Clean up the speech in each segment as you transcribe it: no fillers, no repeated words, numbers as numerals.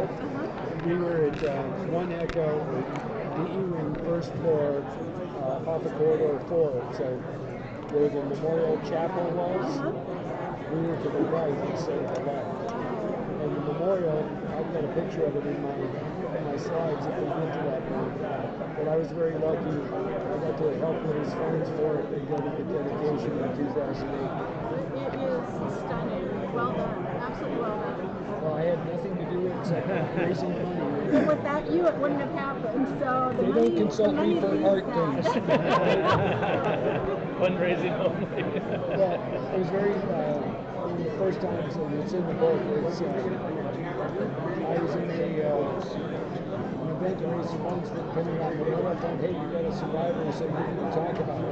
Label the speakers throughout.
Speaker 1: North. We were at One Echo, DE Wing, first floor, off of Corridor 4. So where the Memorial Chapel was, we were to the right instead of the left. And the memorial, I've got a picture of it in my slides if we went to that one. But I was very lucky. I got to help raise funds for it and go to the dedication in 2008.
Speaker 2: It is stunning. Well done. Absolutely well done.
Speaker 1: Well, I had nothing to do with it except raising money.
Speaker 2: And without you, it wouldn't have happened. So the
Speaker 1: they
Speaker 2: money,
Speaker 1: don't consult me for art things.
Speaker 3: Fundraising only.
Speaker 1: Yeah, it was very, one of the first times, and it's in the book, is I was in an event raising funds for the Pentagon Memorial Fund. Hey, you got a survivor, so we need to talk about it.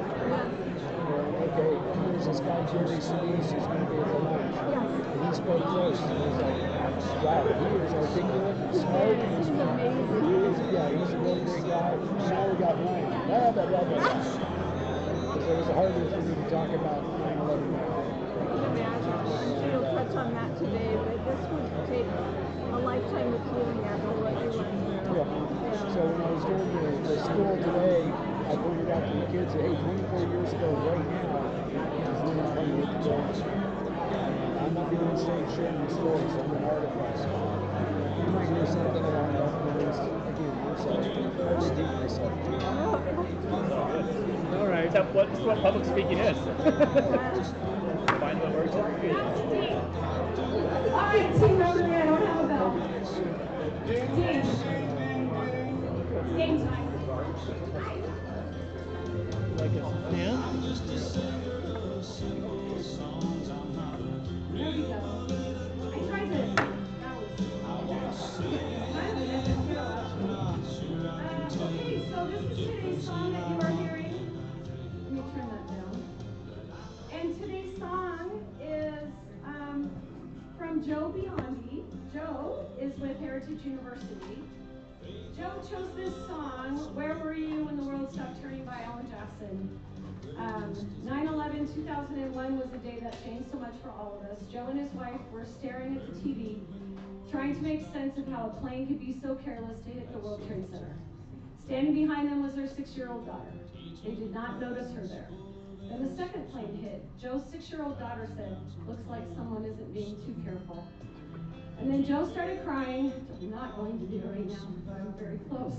Speaker 1: Okay, here's this guy, Jerry Sinise, who's going to be at the lunch. And he spoke first, and I was like, wow, he is articulate and smart.
Speaker 2: He's amazing.
Speaker 1: He's a really great guy. Now we got Ryan. Blah, blah, blah, blah, blah. Because it was harder for me to talk about 9/11 now.
Speaker 2: I'm sure you'll touch on that today, but this would take a lifetime of healing after what you went through.
Speaker 1: Yeah. So when I was doing the school today, I pointed out to the kids, hey, 24 years ago right now is when I hit the doors. I'm not the only state sharing stories. I'm an artist. You might hear something along those lines. Again, I'm sorry. I repeat myself.
Speaker 3: All right. That's what public speaking is. Find what works for you.
Speaker 4: All right, Team Rotary, I don't have a bell. Team. It's game time.
Speaker 3: Like a fan?
Speaker 4: There we go. I tried to. That was. Okay, so this is today's song that you are hearing. Let me turn that down. And today's song is from Joe Biondi. Joe is with Heritage University. Joe chose this song, Where Were You When the World Stopped Turning by Alan Jackson. 9/11, 2001 was a day that changed so much for all of us. Joe and his wife were staring at the TV, trying to make sense of how a plane could be so careless to hit the World Trade Center. Standing behind them was their 6-year-old daughter. They did not notice her there. Then the second plane hit. Joe's 6-year-old daughter said, looks like someone isn't being too careful. And then Joe started crying. I'm not going to do it right now, but I'm very close.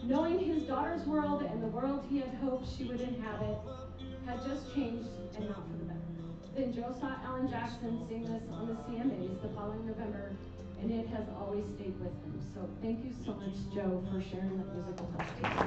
Speaker 4: Knowing his daughter's world and the world he had hoped she would inhabit had just changed and not for the better. Then Joe saw Alan Jackson sing this on the CMAs the following November, and it has always stayed with him. So thank you so much, Joe, for sharing that musical testimony.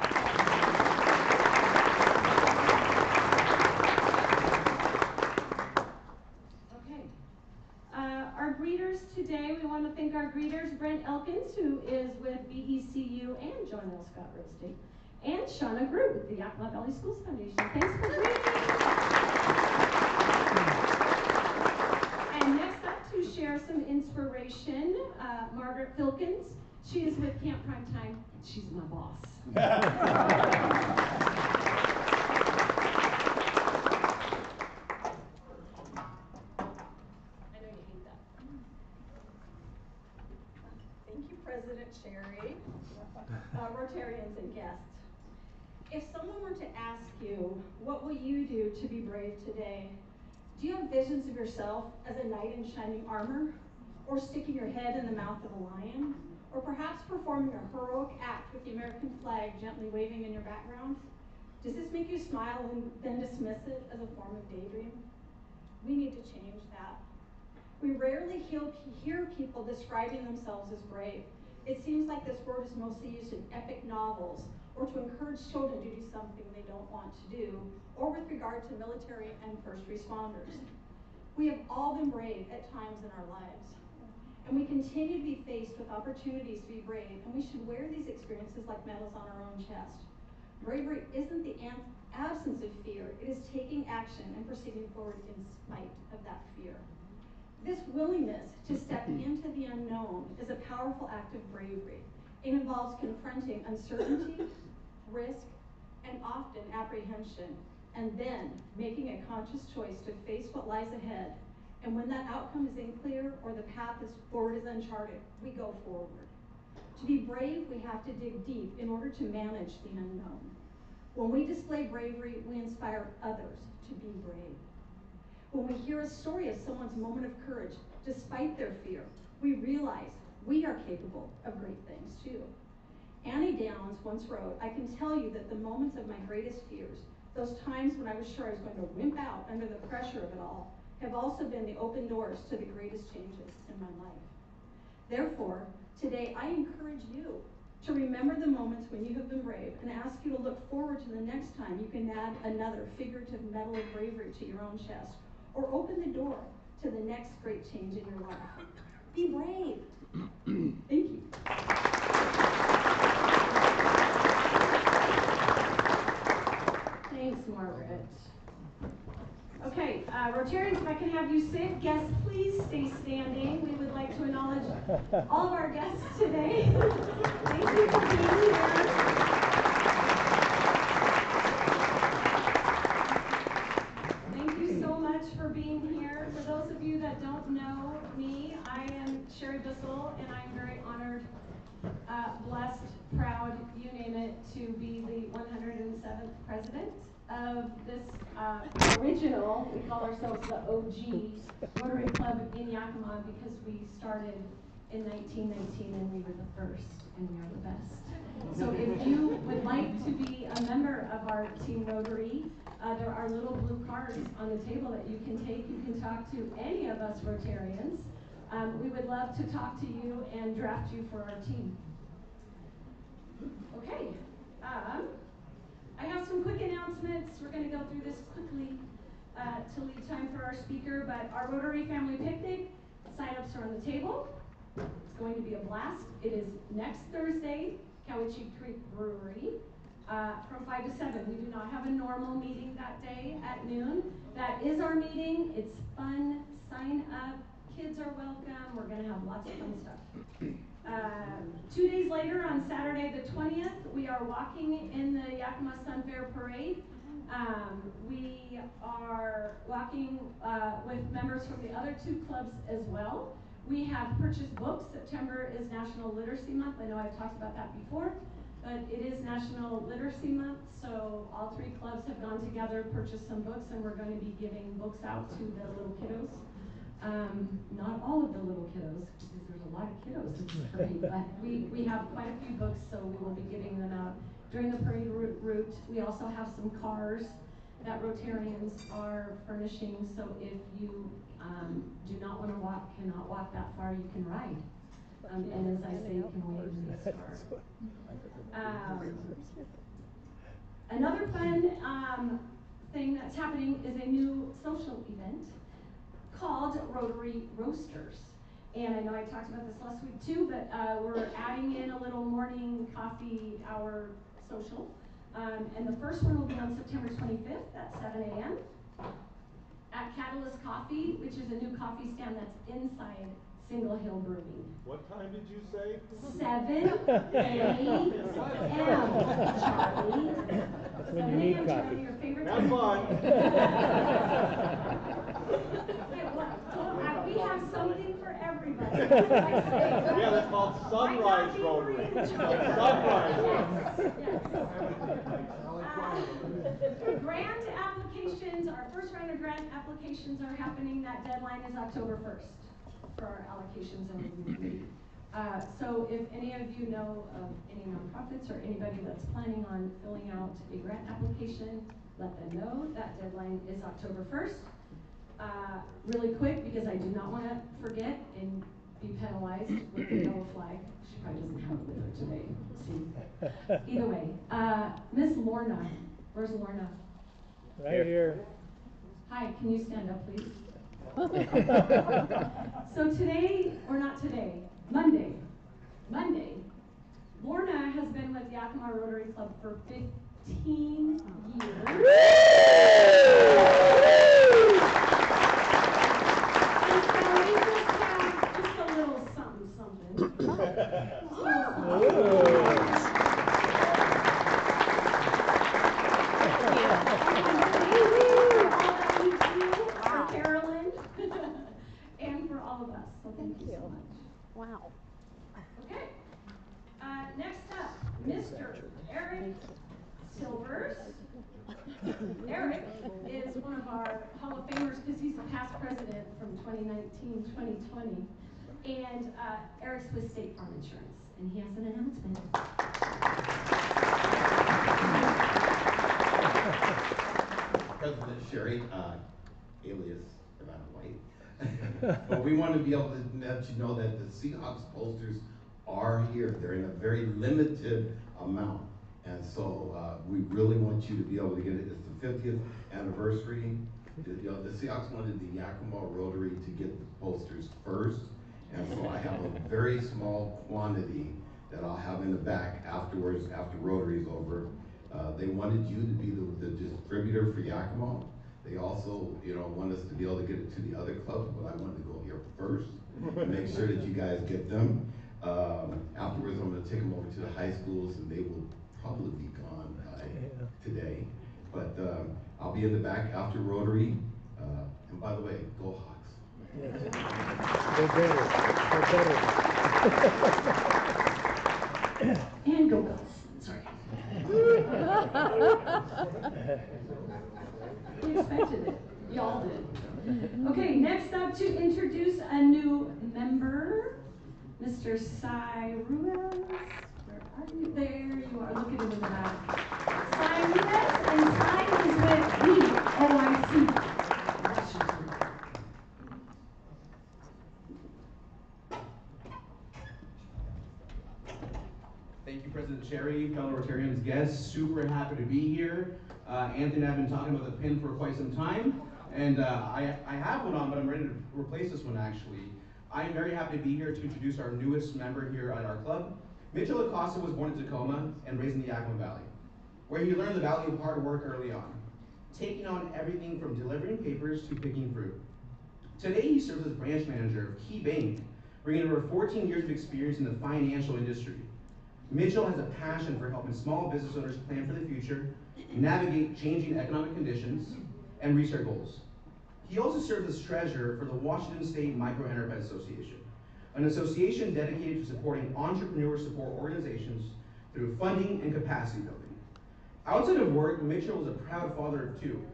Speaker 4: Our greeters today, we want to thank our greeters, Brent Elkins, who is with BECU and John L. Scott Real Estate, and Shauna Grew with the Yakima Valley Schools Foundation. Thanks for greeting. And next up to share some inspiration, Margaret Filkins. She is with Camp Primetime. She's my boss.
Speaker 5: President Sherry, Rotarians and guests. If someone were to ask you, what will you do to be brave today? Do you have visions of yourself as a knight in shining armor? Or sticking your head in the mouth of a lion? Or perhaps performing a heroic act with the American flag gently waving in your background? Does this make you smile and then dismiss it as a form of daydream? We need to change that. We rarely hear people describing themselves as brave. It seems like this word is mostly used in epic novels or to encourage children to do something they don't want to do, or with regard to military and first responders. We have all been brave at times in our lives, and we continue to be faced with opportunities to be brave, and we should wear these experiences like medals on our own chest. Bravery isn't the absence of fear, it is taking action and proceeding forward in spite of that fear. This willingness to step into the unknown is a powerful act of bravery. It involves confronting uncertainty, risk, and often apprehension, and then making a conscious choice to face what lies ahead And when that outcome is unclear or the path forward is uncharted, we go forward. To be brave, we have to dig deep in order to manage the unknown. When we display bravery, we inspire others to be brave. When we hear a story of someone's moment of courage, despite their fear, we realize we are capable of great things too. Annie Downs once wrote, "I can tell you that the moments of my greatest fears, those times when I was sure I was going to wimp out under the pressure of it all, have also been the open doors to the greatest changes in my life." Therefore, today I encourage you to remember the moments when you have been brave and ask you to look forward to the next time you can add another figurative medal of bravery to your own chest, or open the door to the next great change in your life. Be brave. Thank you. Thanks, Margaret. Okay, Rotarians, if I can have you sit. Guests, please stay standing. We would like to acknowledge all of our guests today. Thank you for being here. Thank you so much for being here. For those of you that don't know me, I am Sherry Bissell, and I'm very honored, blessed, proud, you name it, to be the 107th president of this original, we call ourselves the OG Rotary Club in Yakima because we started in 1919 and we were the first and we are the best. So if you would like to be a member of our Team Rotary, there are little blue cards on the table that you can take. You can talk to any of us Rotarians. We would love to talk to you and draft you for our team. Okay. I have some quick announcements. We're going to go through this quickly to leave time for our speaker, but our Rotary Family Picnic, sign-ups are on the table. It's going to be a blast. It is next Thursday, Cowiche Creek Brewery, from 5 to 7. We do not have a normal meeting that day at noon. That is our meeting. It's fun. Sign up. Kids are welcome. We're going to have lots of fun stuff. 2 days later, on Saturday the 20th, we are walking in the Yakima Sun Fair Parade. We are walking with members from the other two clubs as well. We have purchased books. September is National Literacy Month. I know I've talked about that before, but it is National Literacy Month, so all three clubs have gone together, purchased some books, and we're going to be giving books out to the little kiddos. Not all of the little kiddos, because there's a lot of kiddos, which is great, but we have quite a few books, so we will be giving them out during the parade route. We also have some cars that Rotarians are furnishing, so if you do not want to walk, cannot walk that far, you can ride. And as I say, you can wave in this car. Another fun thing that's happening is a new social event called Rotary Roasters. And I know I talked about this last week too, but we're adding in a little morning coffee hour social. And the first one will be on September 25th at 7 a.m. at Catalyst Coffee, which is a new coffee stand that's inside Single Hill Brewing.
Speaker 6: What time did you say?
Speaker 5: 7 a.m. Charlie.
Speaker 1: That's when you need coffee.
Speaker 5: Your favorite
Speaker 6: Have fun.
Speaker 5: We have something for everybody.
Speaker 6: Yeah, that's called Sunrise Rotary. Sunrise.
Speaker 5: Yes. Grant applications, our first round of grant applications are happening. That deadline is October 1st for our allocations and review. So if any of you know of any nonprofits or anybody that's planning on filling out a grant application, let them know. That deadline is October 1st. Really quick, because I do not want to forget and be penalized with the yellow flag. She probably doesn't have it with her today. See. Either way, Miss Lorna. Where's Lorna?
Speaker 1: Right here.
Speaker 5: Hi, can you stand up, please? So today, or not today, Monday, Lorna has been with Yakima Rotary Club for 15 years. Just a little something. Carolyn.
Speaker 2: much. Wow.
Speaker 4: Okay. Next up, Mr. Eric Silvers. Eric is one of our Hall of Famers because he's the past president from 2019-2020. And Eric's with State Farm Insurance, and he has an announcement.
Speaker 7: President Sherry, alias Savannah White. But we want to be able to let you know that the Seahawks posters are here. They're in a very limited amount. And so we really want you to be able to get it. It's the 50th anniversary. The Seahawks wanted the Yakima Rotary to get the posters first. And so I have a very small quantity that I'll have in the back afterwards, after Rotary's over. They wanted you to be the distributor for Yakima. They also, want us to be able to get it to the other clubs, but I wanted to go here first and make sure that you guys get them. Afterwards, I'm going to take them over to the high schools, and they will probably be gone by today. But I'll be in the back after Rotary. And by the way, go Hawks.
Speaker 1: Yes. They're better.
Speaker 4: And go Bills. Sorry. We expected it. Y'all did. Okay, next up to introduce a new member, Mr. Cy Ruiz. Where are you? There you are. Look at him in the back. Cy Ruiz, and Cy is with the OIC.
Speaker 8: Thank you, President Sherry, fellow Rotarians, guests. Super happy to be here. Anthony and I have been talking about the pin for quite some time, and I have one on, but I'm ready to replace this one actually. I'm very happy to be here to introduce our newest member here at our club. Mitchell Acosta was born in Tacoma and raised in the Yakima Valley, where he learned the value of hard work early on, taking on everything from delivering papers to picking fruit. Today he serves as branch manager of Key Bank, bringing over 14 years of experience in the financial industry. Mitchell has a passion for helping small business owners plan for the future, navigate changing economic conditions, and reach their goals. He also serves as treasurer for the Washington State Micro Enterprise Association, an association dedicated to supporting entrepreneur support organizations through funding and capacity building. Outside of work, Mitchell is a proud father of two.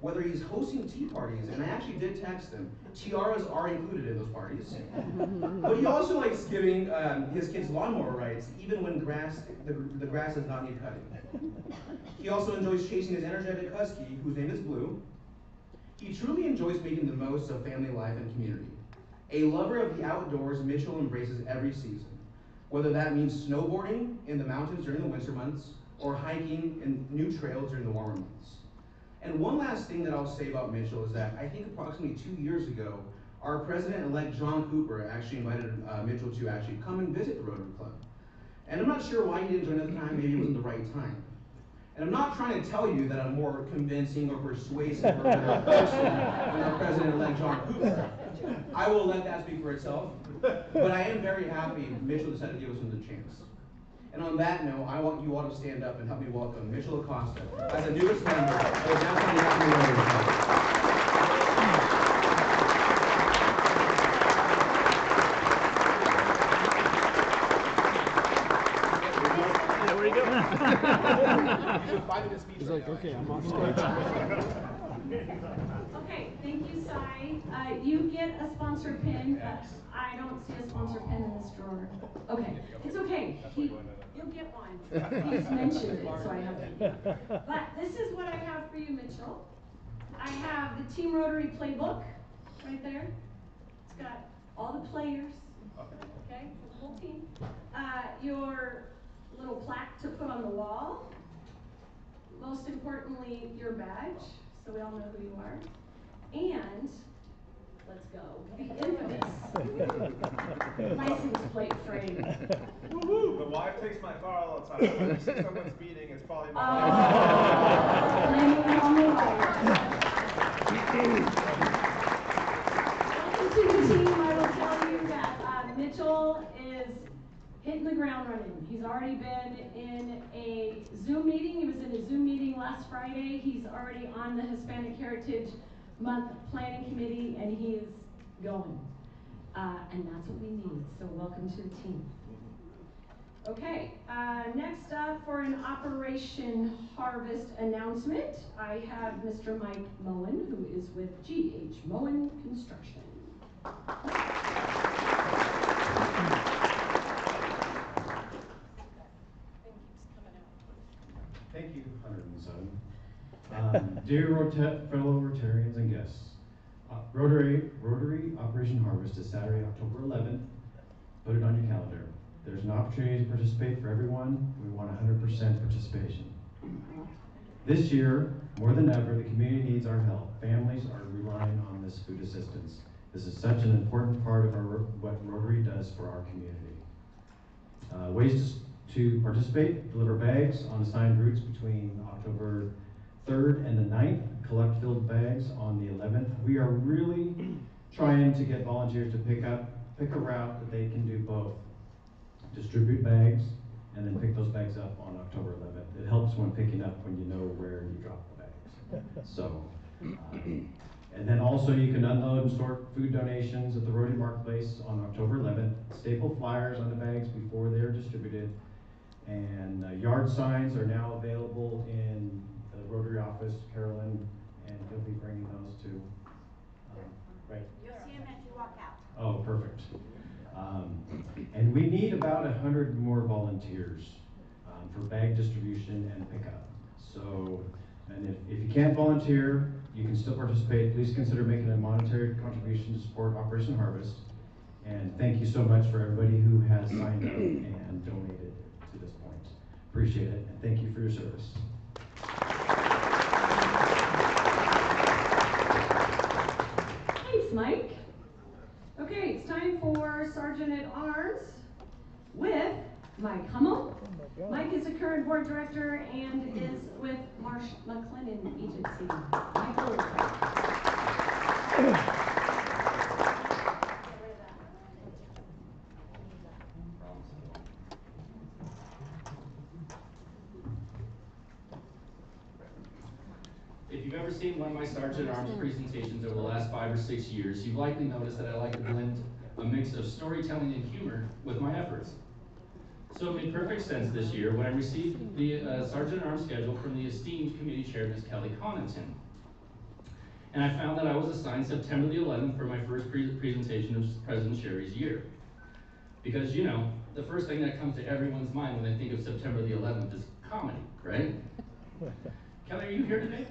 Speaker 8: Whether he's hosting tea parties, and I actually did text him, tiaras are included in those parties. But he also likes giving his kids lawnmower rides, even when the grass does not need cutting. He also enjoys chasing his energetic husky, whose name is Blue. He truly enjoys making the most of family life and community. A lover of the outdoors, Mitchell embraces every season, whether that means snowboarding in the mountains during the winter months, or hiking in new trails during the warmer months. And one last thing that I'll say about Mitchell is that I think approximately 2 years ago, our president-elect John Cooper actually invited Mitchell to actually come and visit the Rotary Club. And I'm not sure why he didn't join at the time, maybe it wasn't the right time. And I'm not trying to tell you that I'm more convincing or persuasive or better person than our president-elect John Cooper. I will let that speak for itself. But I am very happy Mitchell decided to give us another chance. And on that note, I want you all to stand up and help me welcome Mitchell Acosta as the newest member of the Downtown Yakima Rotary Club.
Speaker 3: Where are you going?
Speaker 1: He's like, okay, I'm off stage.
Speaker 4: Okay, thank you, Cy. You get a sponsor pin. I don't see a sponsor pin in this drawer. Okay, it's okay. You'll get one. He's mentioned it, so I have to. But this is what I have for you, Mitchell. I have the Team Rotary playbook right there. It's got all the players, okay, for the whole team. Your little plaque to put on the wall. Most importantly, your badge, so we all know who you are. And, let's go, the infamous license plate frame.
Speaker 6: Woohoo! The wife takes my car all the time. When someone's speeding, it's probably my
Speaker 4: Blaming it on the wife. Welcome to the team. I will tell you that Mitchell is hitting the ground running. He's already been in a Zoom meeting. He was in a Zoom meeting last Friday. He's already on the Hispanic Heritage Month Planning Committee, and he's going. and that's what we need. So welcome to the team. Okay, next up for an Operation Harvest announcement, I have Mr. Mike Moen, who is with GH Moen Construction.
Speaker 9: Thank you, 107. Dear fellow Rotarians and guests, Rotary Operation Harvest is Saturday, October 11th. Put it on your calendar. There's an opportunity to participate for everyone. We want 100% participation. This year, more than ever, the community needs our help. Families are relying on this food assistance. This is such an important part of what Rotary does for our community. Ways to participate: deliver bags on assigned routes between October 3rd and the 9th, collect filled bags on the 11th. We are really trying to get volunteers to pick a route that they can do both. Distribute bags and then pick those bags up on October 11th. It helps when picking up when you know where you dropped the bags. So, and then also you can unload and sort food donations at the Rotary Marketplace on October 11th. Staple flyers on the bags before they're distributed. And yard signs are now available in the Rotary office, Carolyn, and he'll be bringing those to, right?
Speaker 10: You'll see them as you walk out.
Speaker 9: Oh, perfect. And we need about 100 more volunteers for bag distribution and pickup. So, and if you can't volunteer, you can still participate. Please consider making a monetary contribution to support Operation Harvest. And thank you so much for everybody who has signed up and donated to this point. Appreciate it, and thank you for your service.
Speaker 4: Thanks, Mike. Okay, it's time for Sergeant at Arms with Mike Hummel. Mike is a current board director and is with Marsh McLennan Agency. Michael.
Speaker 11: If you've ever seen one of my Sergeant at Arms presentations over the last 5 or 6 years, you've likely noticed that I like to blend a mix of storytelling and humor with my efforts. So it made perfect sense this year when I received the Sergeant at Arms schedule from the esteemed committee chair, Ms. Kelly Connaughton. And I found that I was assigned September the 11th for my first presentation of President Sherry's year. Because, you know, the first thing that comes to everyone's mind when they think of September the 11th is comedy, right? Kelly, are you here today?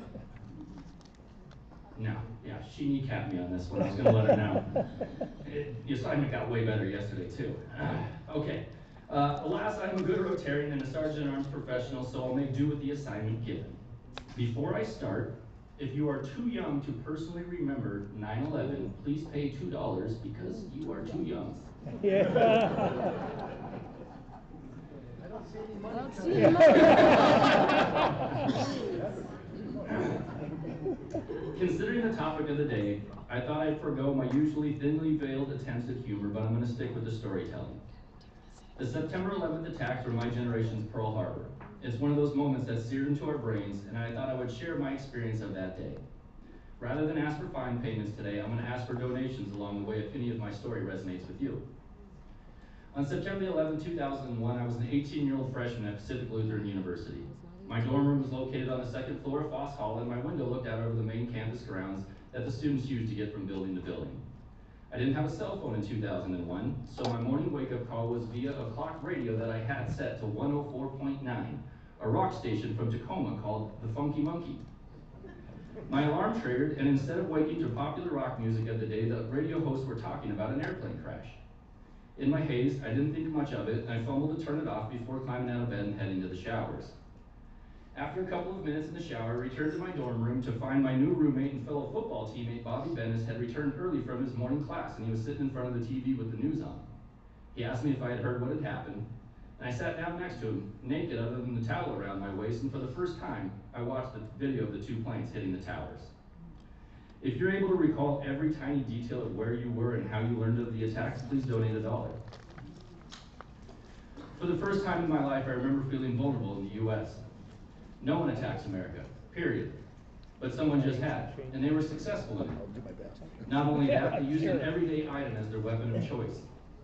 Speaker 11: No, yeah, she kneecapped me on this one. I was going to let her know. The assignment got way better yesterday, too. Okay. Alas, I'm a good Rotarian and a Sergeant at Arms professional, so I'll make do with the assignment given. Before I start, if you are too young to personally remember 9/11, please pay $2 because you are too young.
Speaker 1: Yeah.
Speaker 11: I don't see any money. Considering the topic of the day, I thought I'd forego my usually thinly veiled attempts at humor, but I'm going to stick with the storytelling. The September 11th attacks were my generation's Pearl Harbor. It's one of those moments that's seared into our brains, and I thought I would share my experience of that day. Rather than ask for fine payments today, I'm going to ask for donations along the way if any of my story resonates with you. On September 11, 2001, I was an 18-year-old freshman at Pacific Lutheran University. My dorm room was located on the second floor of Foss Hall, and my window looked out over the main campus grounds that the students used to get from building to building. I didn't have a cell phone in 2001, so my morning wake-up call was via a clock radio that I had set to 104.9, a rock station from Tacoma called the Funky Monkey. My alarm triggered, and instead of waking to popular rock music of the day, the radio hosts were talking about an airplane crash. In my haste, I didn't think much of it, and I fumbled to turn it off before climbing out of bed and heading to the showers. After a couple of minutes in the shower, I returned to my dorm room to find my new roommate and fellow football teammate, Bobby Bennis, had returned early from his morning class, and he was sitting in front of the TV with the news on. He asked me if I had heard what had happened, and I sat down next to him, naked other than the towel around my waist, and for the first time, I watched the video of the two planes hitting the towers. If you're able to recall every tiny detail of where you were and how you learned of the attacks, please donate $1. For the first time in my life, I remember feeling vulnerable in the U.S. No one attacks America, period. but someone just had, and they were successful in it. Not only that, they used an everyday item as their weapon of choice.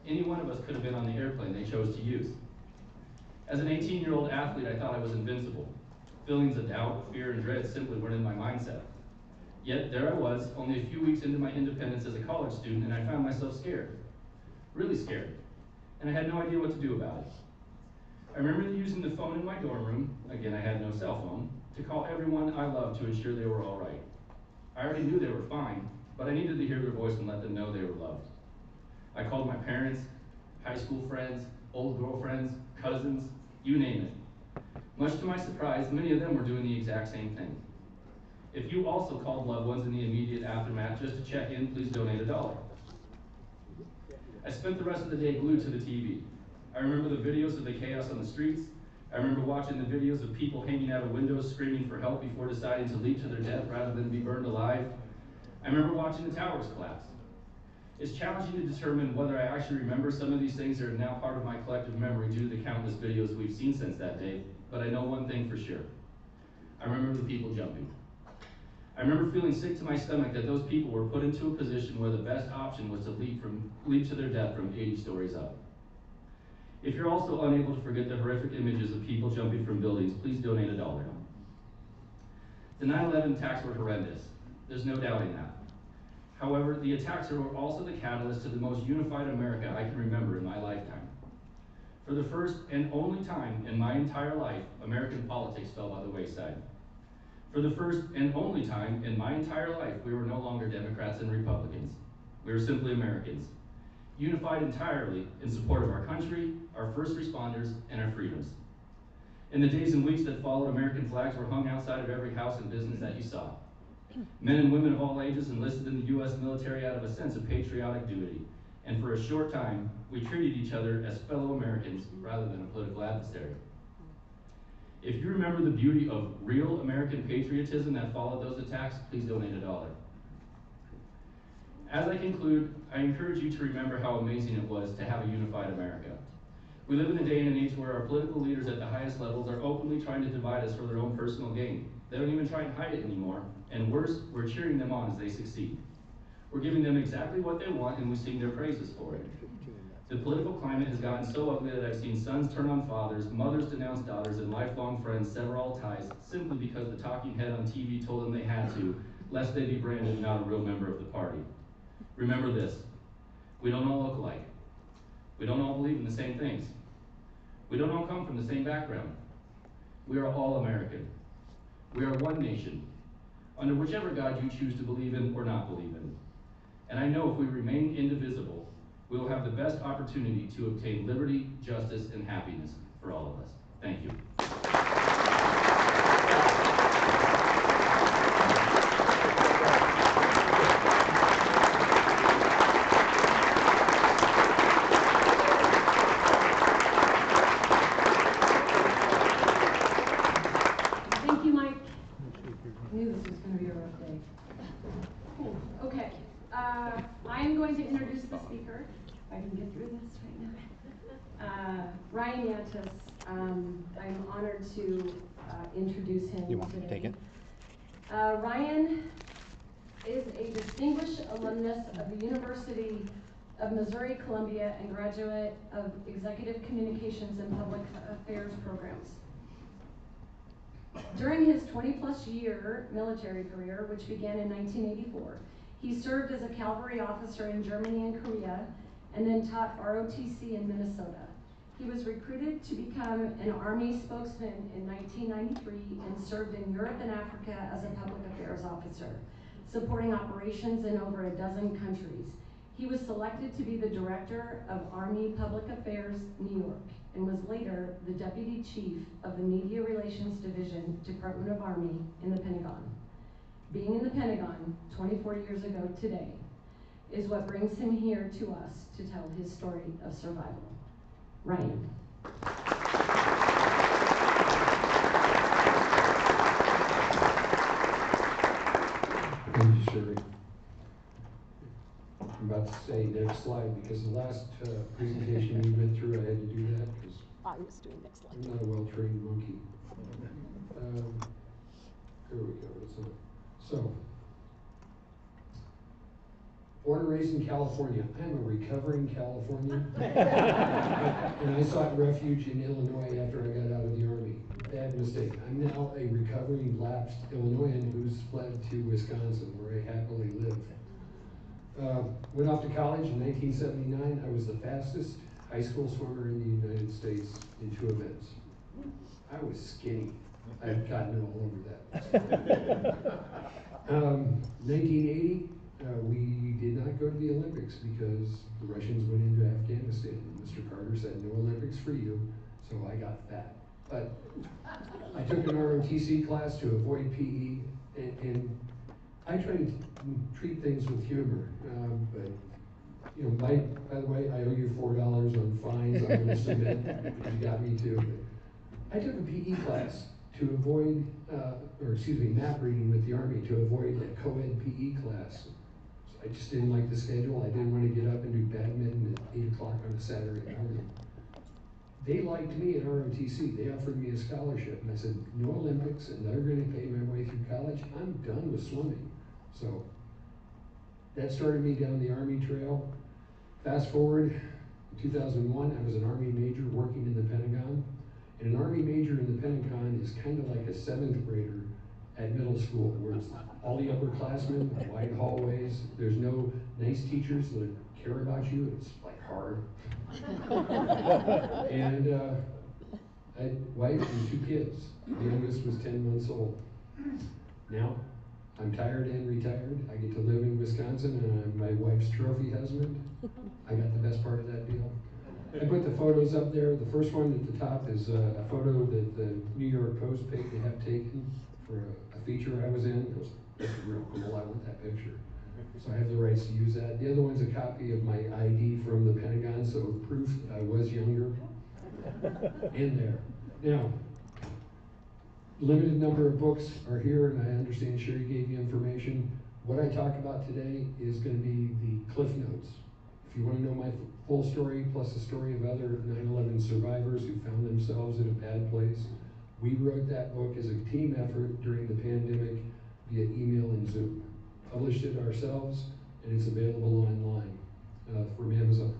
Speaker 11: Any one of us could have been on the airplane they chose to use. As an 18-year-old athlete, I thought I was invincible. Feelings of doubt, fear, and dread simply weren't in my mindset. Yet there I was, only a few weeks into my independence as a college student, and I found myself scared. Really scared. And I had no idea what to do about it. I remember using the phone in my dorm room, again I had no cell phone, to call everyone I loved to ensure they were all right. I already knew they were fine, but I needed to hear their voice and let them know they were loved. I called my parents, high school friends, old girlfriends, cousins, you name it. Much to my surprise, many of them were doing the exact same thing. If you also called loved ones in the immediate aftermath just to check in, please donate $1. I spent the rest of the day glued to the TV. I remember the videos of the chaos on the streets. I remember watching the videos of people hanging out of windows screaming for help before deciding to leap to their death rather than be burned alive. I remember watching the towers collapse. It's challenging to determine whether I actually remember some of these things that are now part of my collective memory due to the countless videos we've seen since that day, but I know one thing for sure. I remember the people jumping. I remember feeling sick to my stomach that those people were put into a position where the best option was to leap to their death from 80 stories up. If you're also unable to forget the horrific images of people jumping from buildings, please donate $1. The 9/11 attacks were horrendous. There's no doubting that. However, the attacks were also the catalyst to the most unified America I can remember in my lifetime. For the first and only time in my entire life, American politics fell by the wayside. For the first and only time in my entire life, we were no longer Democrats and Republicans. We were simply Americans, unified entirely in support of our country, our first responders, and our freedoms. In the days and weeks that followed, American flags were hung outside of every house and business that you saw. Men and women of all ages enlisted in the U.S. military out of a sense of patriotic duty, and for a short time, we treated each other as fellow Americans rather than a political adversary. If you remember the beauty of real American patriotism that followed those attacks, please donate $1. As I conclude, I encourage you to remember how amazing it was to have a unified America. We live in a day and an age where our political leaders at the highest levels are openly trying to divide us for their own personal gain. They don't even try and hide it anymore, and worse, we're cheering them on as they succeed. We're giving them exactly what they want, and we sing their praises for it. The political climate has gotten so ugly that I've seen sons turn on fathers, mothers denounce daughters, and lifelong friends sever all ties simply because the talking head on TV told them they had to, lest they be branded not a real member of the party. Remember this, we don't all look alike. We don't all believe in the same things. We don't all come from the same background. We are all American. We are one nation, under whichever God you choose to believe in or not believe in. And I know if we remain indivisible, we will have the best opportunity to obtain liberty, justice, and happiness for all of us. Thank you.
Speaker 4: Thank you, Mike. I knew this was going to be a rough day. Okay, I am going to introduce the speaker. If I can get through this right now. Ryan Yantis. I'm honored to introduce him.
Speaker 3: You want
Speaker 4: today.
Speaker 3: to take it?
Speaker 4: Ryan is a distinguished alumnus of the University of Missouri-Columbia and graduate of Executive Communications and Public Affairs programs. During his 20-plus year military career, which began in 1984, he served as a cavalry officer in Germany and Korea, and then taught ROTC in Minnesota. He was recruited to become an Army spokesman in 1993 and served in Europe and Africa as a public affairs officer, supporting operations in over a dozen countries. He was selected to be the Director of Army Public Affairs, New York, and was later the Deputy Chief of the Media Relations Division, Department of Army in the Pentagon. Being in the Pentagon 24 years ago today is what brings him here to us to tell his story of survival. Ryan.
Speaker 10: Thank you, Sherry. I'm about to say next slide because the last presentation we went through, I had to do that because
Speaker 2: I was doing next slide.
Speaker 10: I'm not a well-trained monkey. Here we go. So, born and raised in California. I'm a recovering Californian. And I sought refuge in Illinois after I got out of the Army. Bad mistake. I'm now a recovering lapsed Illinoisan who's fled to Wisconsin, where I happily live. Went off to college in 1979. I was the fastest high school swimmer in the United States in 2 events. I was skinny. I've gotten all over that. 1980, we did not go to the Olympics because the Russians went into Afghanistan. And Mr. Carter said, no Olympics for you, so I got fat. But I took an ROTC class to avoid PE, and I try to treat things with humor. But you know, Mike, by the way, I owe you $4 on fines. I'm going to submit because you got me too. But I took a PE class to avoid, map reading with the Army to avoid a co-ed PE class. So I just didn't like the schedule. I didn't want to get up and do badminton at 8 o'clock on a Saturday morning. They liked me at ROTC. They offered me a scholarship, and I said, no Olympics, and they're going to pay my way through college. I'm done with swimming. So that started me down the Army trail. Fast forward, in 2001, I was an Army major working in the Pentagon. And an Army major in the Pentagon is kind of like a 7th grader at middle school, where it's all the upperclassmen, wide hallways. There's no nice teachers that care about you. It's like hard. And I had a wife and 2 kids. The youngest was 10 months old. Now, I'm tired and retired. I get to live in Wisconsin, and I'm my wife's trophy husband. I got the best part of that deal. I put the photos up there. The first one at the top is a photo that the New York Post paid to have taken for a feature I was in. It was real cool. I want that picture. So I have the rights to use that. The other one's a copy of my ID from the Pentagon, so proof that I was younger in there. Now, limited number of books are here, and I understand Sherry gave you information. What I talk about today is going to be the Cliff Notes. If you want to know my full story, plus the story of other 9/11 survivors who found themselves in a bad place, we wrote that book as a team effort during the pandemic via email and Zoom. Published it ourselves, and it's available online from Amazon.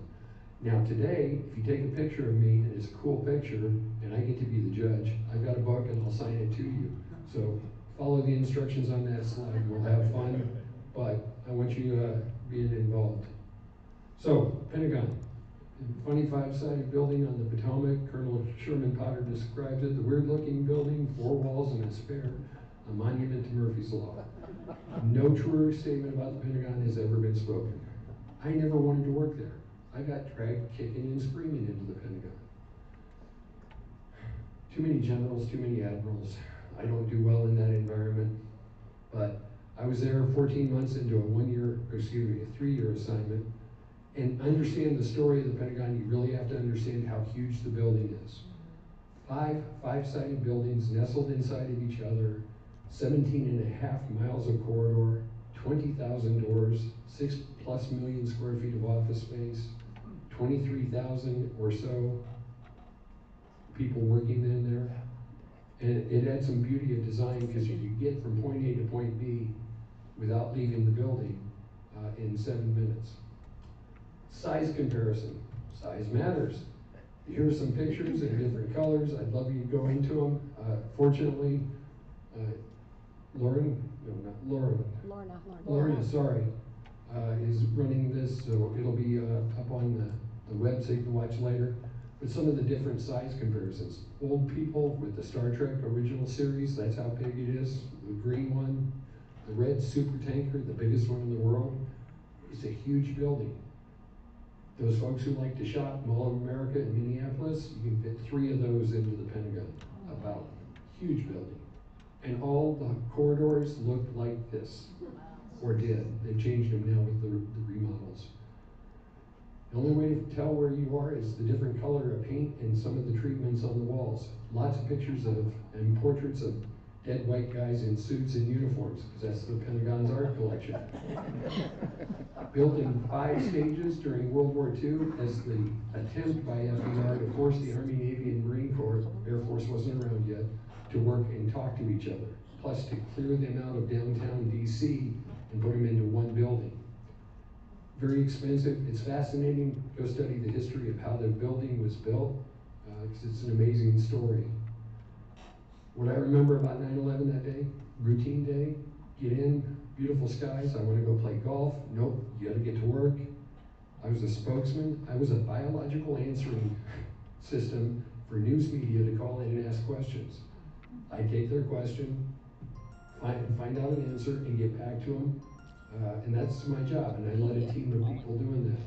Speaker 10: Now today, if you take a picture of me, and it's a cool picture, and I get to be the judge, I've got a book and I'll sign it to you. So follow the instructions on that slide. We'll have fun, but I want you being involved. So, Pentagon, a 25-sided building on the Potomac. Colonel Sherman Potter describes it, the weird-looking building, 4 walls and a spare, a monument to Murphy's Law. No truer statement about the Pentagon has ever been spoken. I never wanted to work there. I got dragged kicking and screaming into the Pentagon. Too many generals, too many admirals. I don't do well in that environment, but I was there 14 months into a 3-year assignment. And understand the story of the Pentagon, you really have to understand how huge the building is. 5-sided buildings nestled inside of each other, 17.5 miles of corridor, 20,000 doors, 6+ million square feet of office space, 23,000 or so people working in there. And it had some beauty of design because you could get from point A to point B without leaving the building in 7 minutes. Size comparison. Size matters. Here are some pictures in different colors. I'd love you to go into them. Fortunately, Lorna, sorry, is running this, so it'll be up on the web so you can watch later. But some of the different size comparisons. Old people with the Star Trek original series, that's how big it is. The green one, the red super tanker, the biggest one in the world. It's a huge building. Those folks who like to shop, Mall of America in Minneapolis, you can fit 3 of those into the Pentagon. About huge building. And all the corridors looked like this, or did. They've changed them now with the remodels. The only way to tell where you are is the different color of paint and some of the treatments on the walls. Lots of pictures of and portraits of dead white guys in suits and uniforms, because that's the Pentagon's art collection. Built in 5 stages during World War II as the attempt by FDR to force the Army, Navy, and Marine Corps, Air Force wasn't around yet, to work and talk to each other. plus to clear them out of downtown DC and put them into one building. Very expensive. It's fascinating. Go study the history of how the building was built, because it's an amazing story. What I remember about 9/11 that day, routine day, get in, beautiful skies, I want to go play golf. Nope, you got to get to work. I was a spokesman. I was a biological answering system for news media to call in and ask questions. I take their question, find out an answer, and get back to them. And that's my job, and I led a team of people doing that.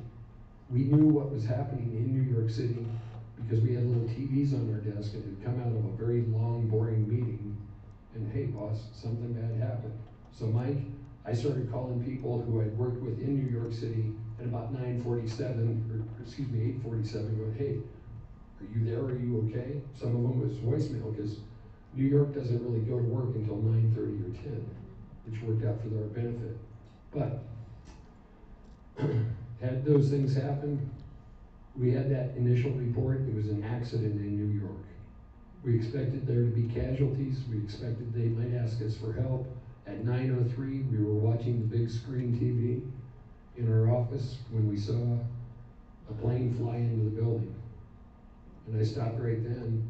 Speaker 10: We knew what was happening in New York City because we had little TVs on our desk, and it had come out of a very long, boring meeting, and hey, boss, something bad happened. So Mike, I started calling people who I'd worked with in New York City at about 8:47, going, hey, are you there, are you okay? Some of them was voicemail, because New York doesn't really go to work until 9:30 or 10, which worked out for their benefit. But had those things happen, we had that initial report, it was an accident in New York. We expected there to be casualties, we expected they might ask us for help. At 9:03, we were watching the big screen TV in our office when we saw a plane fly into the building. And I stopped right then.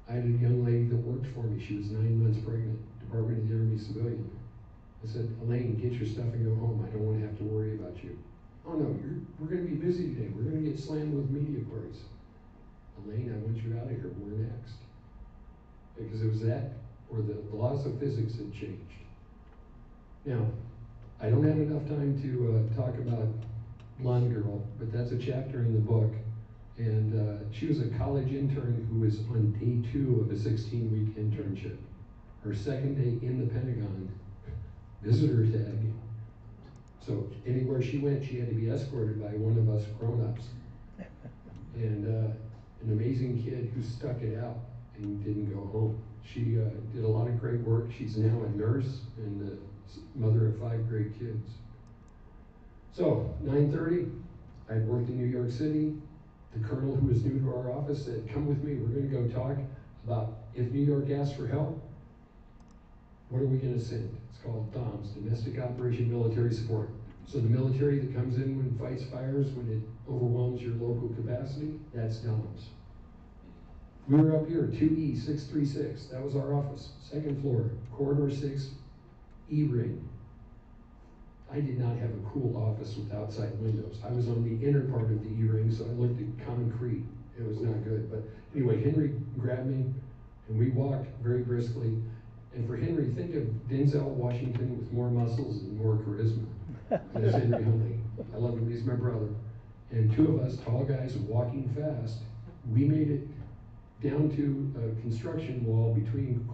Speaker 10: I had a young lady that worked for me, she was 9 months pregnant, Department of the Army civilian. I said, Elaine, get your stuff and go home, I don't want to have to worry about you. Oh no, we're going to be busy today, we're going to get slammed with media queries. Elaine, I want you out of here, we're next. Because it was that, or the laws of physics had changed. Now, I don't have enough time to talk about Blonde Girl, but that's a chapter in the book. And she was a college intern who was on day 2 of a 16-week internship. Her second day in the Pentagon, visitor tag. So anywhere she went, she had to be escorted by one of us grown-ups. And an amazing kid who stuck it out and didn't go home. She did a lot of great work. She's now a nurse and the mother of 5 great kids. So 9:30, I'd worked in New York City. The colonel who was new to our office said, come with me, we're going to go talk about if New York asks for help, what are we going to send? It's called DOMS, Domestic Operation Military Support. So the military that comes in when fights fires, when it overwhelms your local capacity, that's DOMS. We were up here, 2E636, that was our office, 2nd floor, corridor 6, E-ring. I did not have a cool office with outside windows. I was on the inner part of the E-ring, so I looked at concrete. It was not good. But anyway, Henry grabbed me, and we walked very briskly. And for Henry, think of Denzel Washington with more muscles and more charisma. That's Henry Huntley. I love him, he's my brother. And 2 of us, tall guys, walking fast, we made it down to a construction wall between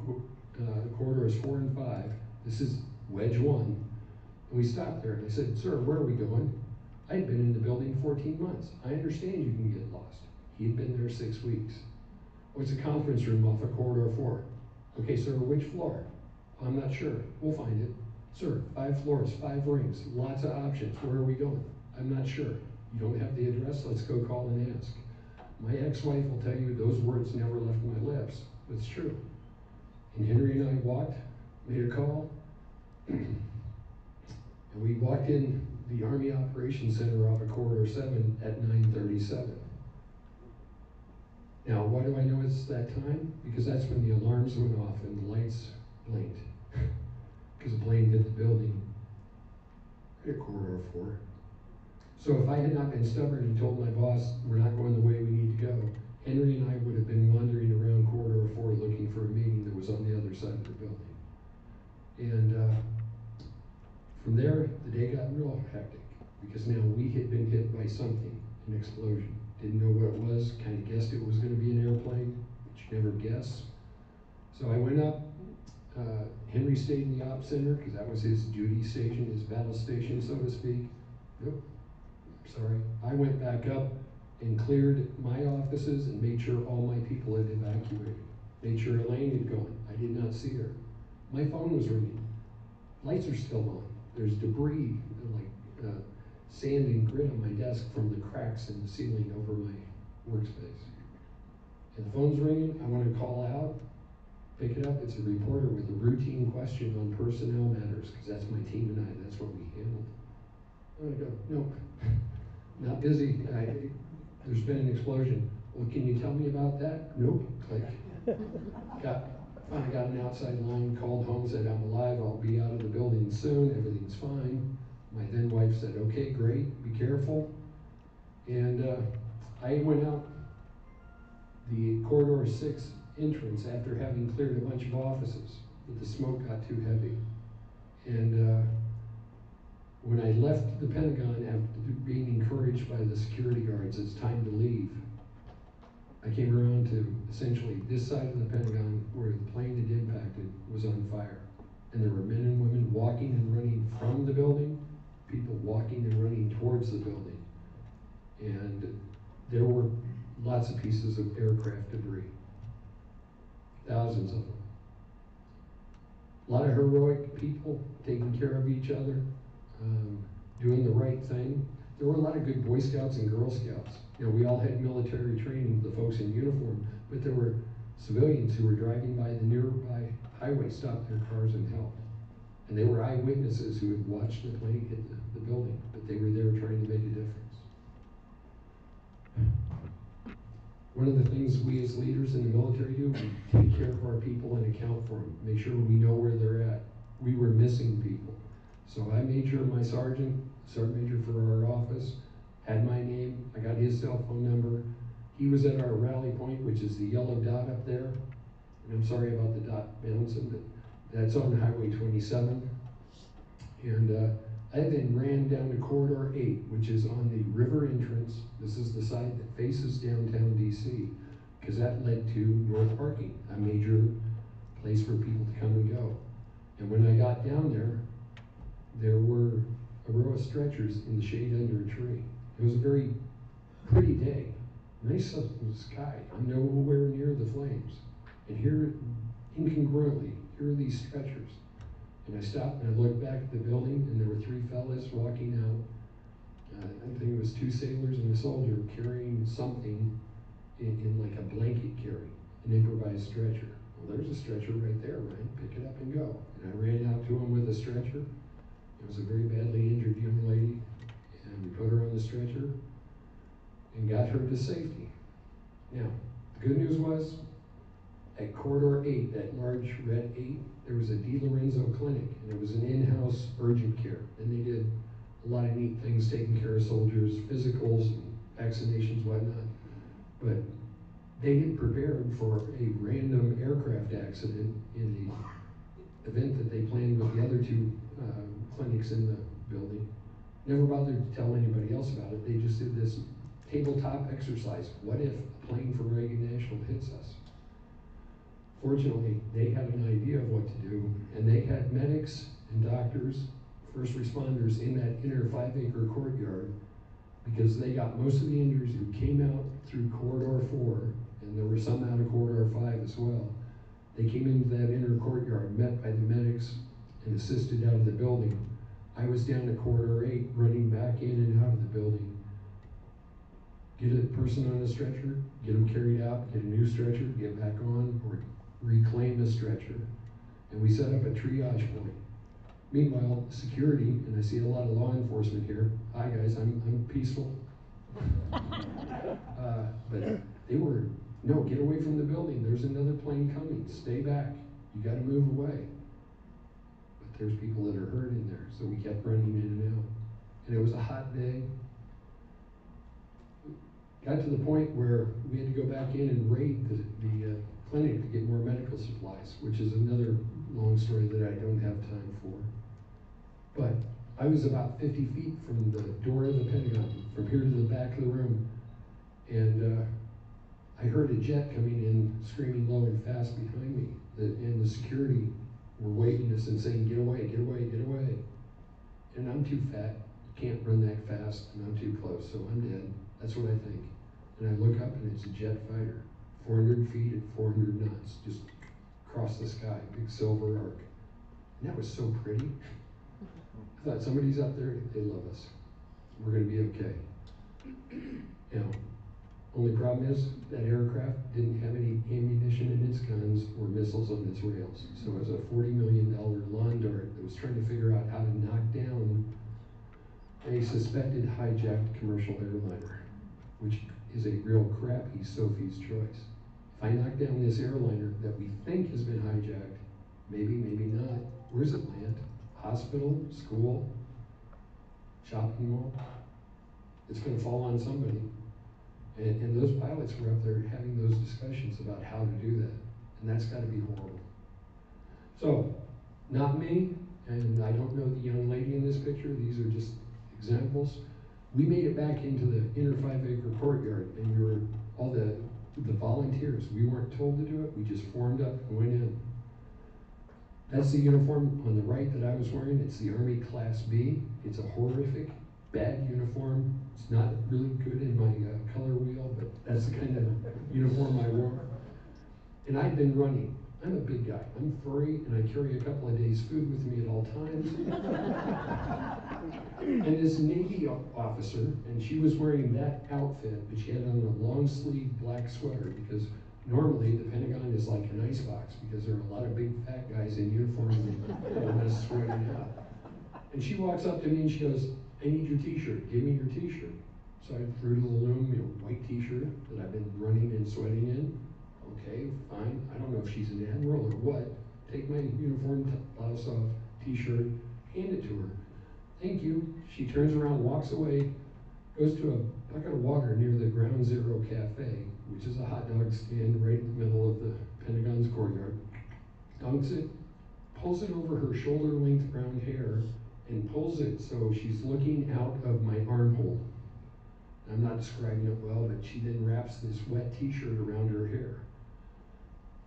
Speaker 10: corridors 4 and 5. This is wedge 1. And we stopped there, and I said, sir, where are we going? I'd been in the building 14 months. I understand you can get lost. He'd been there 6 weeks. Oh, it's a conference room off of corridor 4. Okay, sir, which floor? I'm not sure. We'll find it. Sir, 5 floors, 5 rings, lots of options. Where are we going? I'm not sure. You don't have the address? Let's go call and ask. My ex-wife will tell you those words never left my lips. It's true. And Henry and I walked, made a call, and we walked in the Army Operations Center off of Corridor 7 at 9:37. Now, why do I know it's that time? Because that's when the alarms went off and the lights blinked. Because a plane hit the building at Corridor 4. So if I had not been stubborn and told my boss, we're not going the way we need to go, Henry and I would have been wandering around Corridor 4 looking for a meeting that was on the other side of the building. And from there, the day got real hectic, because now we had been hit by something, an explosion. Didn't know what it was, kind of guessed it was going to be an airplane, but you never guess. So I went up. Henry stayed in the op center, because that was his duty station, his battle station, so to speak. Nope, sorry. I went back up and cleared my offices and made sure all my people had evacuated. Made sure Elaine had gone. I did not see her. My phone was ringing. Lights are still on. There's debris, like sand and grit on my desk from the cracks in the ceiling over my workspace. And the phone's ringing, I want to call out. Pick it up, it's a reporter with a routine question on personnel matters, because that's my team and I, that's what we handled. And I go, nope, not busy. There's been an explosion. Well, can you tell me about that? Nope, click. Finally got an outside line, called home, said, I'm alive, I'll be out of the building soon, everything's fine. My then wife said, okay, great, be careful. And I went out the corridor 6 entrance after having cleared a bunch of offices, but the smoke got too heavy. And when I left the Pentagon after being encouraged by the security guards, it's time to leave, I came around to essentially this side of the Pentagon where the plane had impacted was on fire. And there were men and women walking and running from the building, people walking and running towards the building. And there were lots of pieces of aircraft debris, thousands of them. A lot of heroic people taking care of each other, doing the right thing. There were a lot of good Boy Scouts and Girl Scouts. You know, we all had military training, the folks in uniform, but there were civilians who were driving by the nearby highway, stopped their cars and helped. And they were eyewitnesses who had watched the plane hit the building, but they were there trying to make a difference. One of the things we as leaders in the military do, we take care of our people and account for them, make sure we know where they're at. We were missing people. So I made sure my sergeant major for our office, had my name, I got his cell phone number. He was at our rally point, which is the yellow dot up there. And I'm sorry about the dot bouncing, but that's on Highway 27. And I then ran down to Corridor 8, which is on the river entrance. This is the side that faces downtown DC, because that led to North Parking, a major place for people to come and go. And when I got down there, there were a row of stretchers in the shade under a tree. It was a very pretty day, nice sky. I'm nowhere near the flames. And here, incongruently, here are these stretchers. And I stopped and I looked back at the building, and there were 3 fellas walking out. I think it was 2 sailors and a soldier carrying something in like a blanket carry, an improvised stretcher. Well, there's a stretcher right there, Ryan. Pick it up and go. And I ran out to him with a stretcher. It was a very badly injured young lady, and we put her on the stretcher and got her to safety. Now, the good news was, at Corridor 8, that large red 8, there was a Di Lorenzo clinic, and it was an in-house urgent care. And they did a lot of neat things, taking care of soldiers, physicals, vaccinations, whatnot. But they had prepared for a random aircraft accident in the event that they planned with the other 2 clinics in the building. Never bothered to tell anybody else about it. They just did this tabletop exercise. What if a plane from Reagan National hits us? Fortunately, they had an idea of what to do, and they had medics and doctors, first responders in that inner 5-acre courtyard, because they got most of the injuries who came out through Corridor 4, and there were some out of Corridor 5 as well. They came into that inner courtyard, met by the medics, and assisted out of the building. I was down to Corridor 8, running back in and out of the building. Get a person on a stretcher, get them carried out, get a new stretcher, get back on, or reclaim a stretcher. And we set up a triage point. Meanwhile, security, and I see a lot of law enforcement here. Hi guys, I'm peaceful. But they were, no, get away from the building. There's another plane coming. Stay back. You got to move away. But there's people that are hurt in there, so we kept running in and out. And it was a hot day. Got to the point where we had to go back in and raid the clinic to get more medical supplies, which is another long story that I don't have time for. But I was about 50 feet from the door of the Pentagon, from here to the back of the room, and I heard a jet coming in, screaming low and fast behind me, and the security were waving us and saying, get away, get away, get away. And I'm too fat, can't run that fast, and I'm too close, so I'm dead. That's what I think. And I look up and it's a jet fighter, 400 feet at 400 knots, just across the sky, big silver arc. And that was so pretty. I thought, somebody's up there, they love us. We're gonna be okay. Now, Only problem is that aircraft didn't have any ammunition in its guns or missiles on its rails. So it was a $40 million lawn dart that was trying to figure out how to knock down a suspected hijacked commercial airliner, which is a real crappy Sophie's choice. If I knock down this airliner that we think has been hijacked, maybe, maybe not, where's it land? Hospital, school, shopping mall? It's gonna fall on somebody. And those pilots were up there having those discussions about how to do that. And that's gotta be horrible. So, not me, and I don't know the young lady in this picture, these are just examples. We made it back into the inner 5-acre courtyard, and we were, all the volunteers, we weren't told to do it, we just formed up and went in. That's the uniform on the right that I was wearing. It's the Army Class B. It's a horrific, bad uniform. It's not really good in my color wheel, but that's the kind of uniform I wore. And I'd been running. I'm a big guy. I'm furry, and I carry a couple of days' food with me at all times. And this Navy officer, and she was wearing that outfit, but she had on a long sleeve black sweater because normally the Pentagon is like an icebox because there are a lot of big fat guys in uniform that don't want to sweat it out. And she walks up to me and she goes, I need your t-shirt, give me your t-shirt. So I threw to the loom, white t-shirt that I've been running and sweating in. Okay, fine, I don't know if she's an admiral or what. Take my uniform, blouse off, t-shirt, hand it to her. Thank you. She turns around, walks away, goes to a bucket of water near the Ground Zero Cafe, which is a hot dog stand right in the middle of the Pentagon's courtyard, dunks it, pulls it over her shoulder-length brown hair, and pulls it so she's looking out of my armhole. I'm not describing it well, but she then wraps this wet t-shirt around her hair.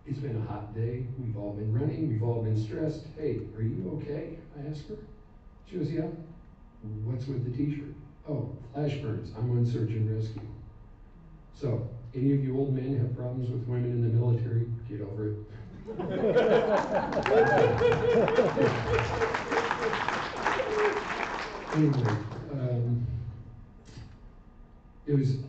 Speaker 10: It's been a hot day, we've all been running, we've all been stressed. Hey, are you okay? I ask her. She goes, yeah. What's with the t-shirt? Oh, flash burns, I'm on search and rescue. So, any of you old men have problems with women in the military? Get over it. Anyway,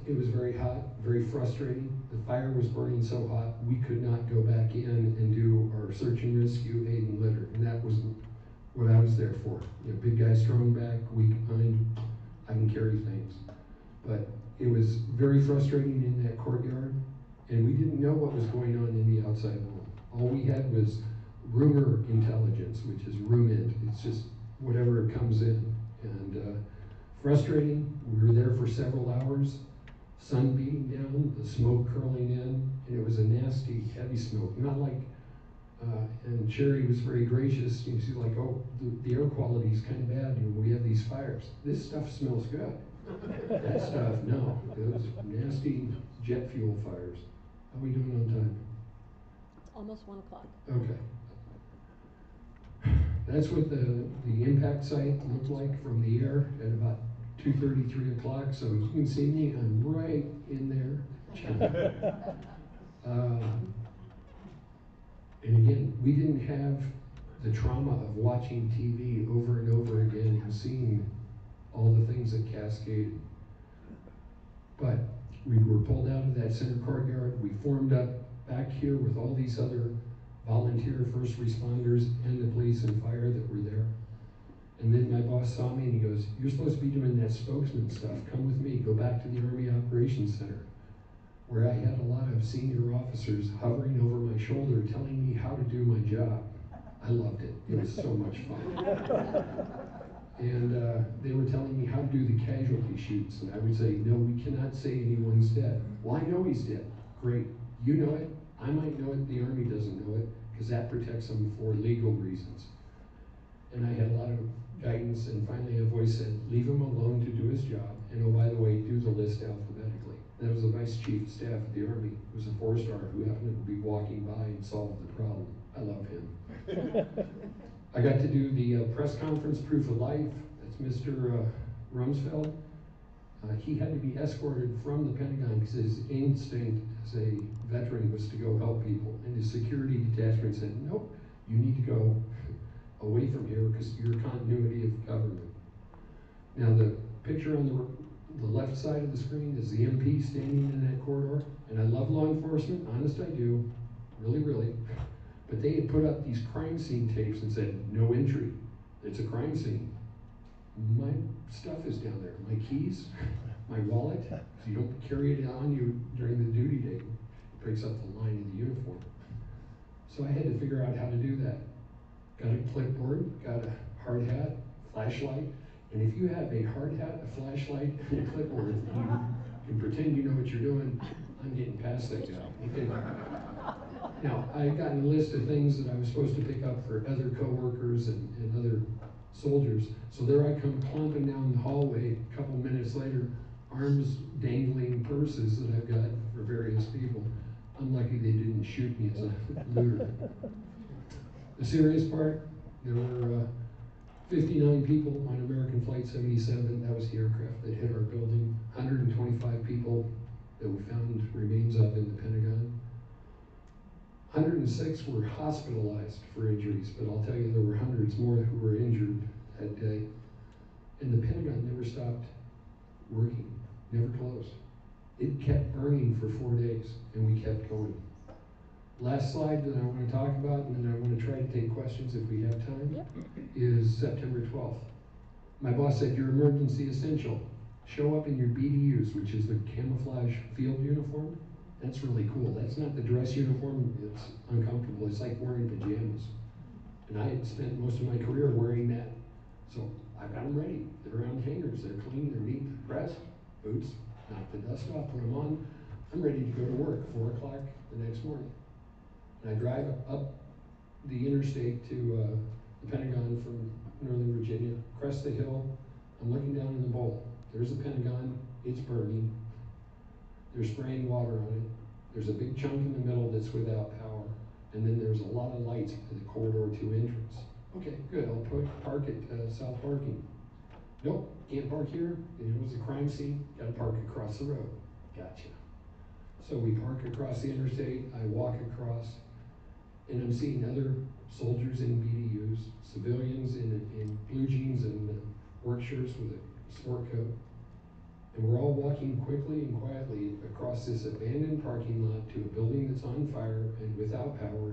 Speaker 10: it was very hot, very frustrating. The fire was burning so hot, we could not go back in and do our search and rescue, aid and litter, and that was what I was there for. Big guy, strong back, weak behind, I can carry things. But it was very frustrating in that courtyard, and we didn't know what was going on in the outside world. All we had was rumor intelligence, which is rumint. It's just whatever comes in. And frustrating. We were there for several hours, sun beating down, the smoke curling in, and it was a nasty, heavy smoke. Not like, and Sherry was very gracious. You see, like, oh, the air quality is kind of bad when we have these fires. This stuff smells good. That stuff, no. It was nasty jet fuel fires. How are we doing on time?
Speaker 2: It's almost 1 o'clock.
Speaker 10: Okay. That's what the impact site looked like from the air at about 2:30, 3 o'clock. So you can see me, I'm right in there. And again, we didn't have the trauma of watching TV over and over again and seeing all the things that cascaded. But we were pulled out of that center courtyard. We formed up back here with all these other volunteer first responders and the police and fire that were there. And then my boss saw me and he goes, you're supposed to be doing that spokesman stuff. Come with me, go back to the Army Operations Center, where I had a lot of senior officers hovering over my shoulder telling me how to do my job. I loved it. It was so much fun. And they were telling me how to do the casualty sheets. And I would say, no, we cannot say anyone's dead. Well, I know he's dead. Great. You know it. I might know it. The Army doesn't know it, because that protects them for legal reasons. And I had a lot of guidance, and finally a voice said, leave him alone to do his job. And oh, by the way, do the list alphabetically. That was the Vice Chief of Staff of the Army. It was a 4-star who happened to be walking by and solved the problem. I love him. I got to do the press conference proof of life. That's Mr. Rumsfeld. He had to be escorted from the Pentagon because his instinct as a veteran was to go help people. And his security detachment said, nope, you need to go away from here because you're continuity of government. Now the picture on the left side of the screen is the MP standing in that corridor. And I love law enforcement, honest I do, really, really. But they had put up these crime scene tapes and said, no entry, it's a crime scene. My stuff is down there, my keys, my wallet, so you don't carry it on you during the duty day. It breaks up the line of the uniform. So I had to figure out how to do that. Got a clipboard, got a hard hat, flashlight, and if you have a hard hat, a flashlight, and a clipboard, you can pretend you know what you're doing. I'm getting past that guy. Okay. Now, I had gotten a list of things that I was supposed to pick up for other coworkers and other soldiers. So there I come clumping down the hallway a couple minutes later, arms dangling purses that I've got for various people. I'm lucky they didn't shoot me as a looter. The serious part, there were 59 people on American Flight 77, that was the aircraft that hit our building, 125 people that we found remains of in the Pentagon. 106 were hospitalized for injuries, but I'll tell you there were hundreds more who were injured that day. And the Pentagon never stopped working, never closed. It kept burning for 4 days, and we kept going. Last slide that I want to talk about, and then I want to try to take questions if we have time, is September 12th. My boss said, your emergency essential. Show up in your BDUs, which is the camouflage field uniform. That's really cool. That's not the dress uniform. It's uncomfortable. It's like wearing pajamas. And I had spent most of my career wearing that. So I've got them ready. They're on hangers. They're clean. They're neat. Pressed. Boots. Knock the dust off. Put them on. I'm ready to go to work. 4 o'clock the next morning. And I drive up the interstate to the Pentagon from Northern Virginia. Crest the hill. I'm looking down in the bowl. There's the Pentagon. It's burning. They're spraying water on it. There's a big chunk in the middle that's without power. And then there's a lot of lights at the corridor 2 entrance. Okay, good, I'll park at South Parking. Nope, can't park here. It was a crime scene, gotta park across the road. Gotcha. So we park across the interstate, I walk across, and I'm seeing other soldiers in BDUs, civilians in blue jeans and work shirts with a sport coat. And we're all walking quickly and quietly across this abandoned parking lot to a building that's on fire and without power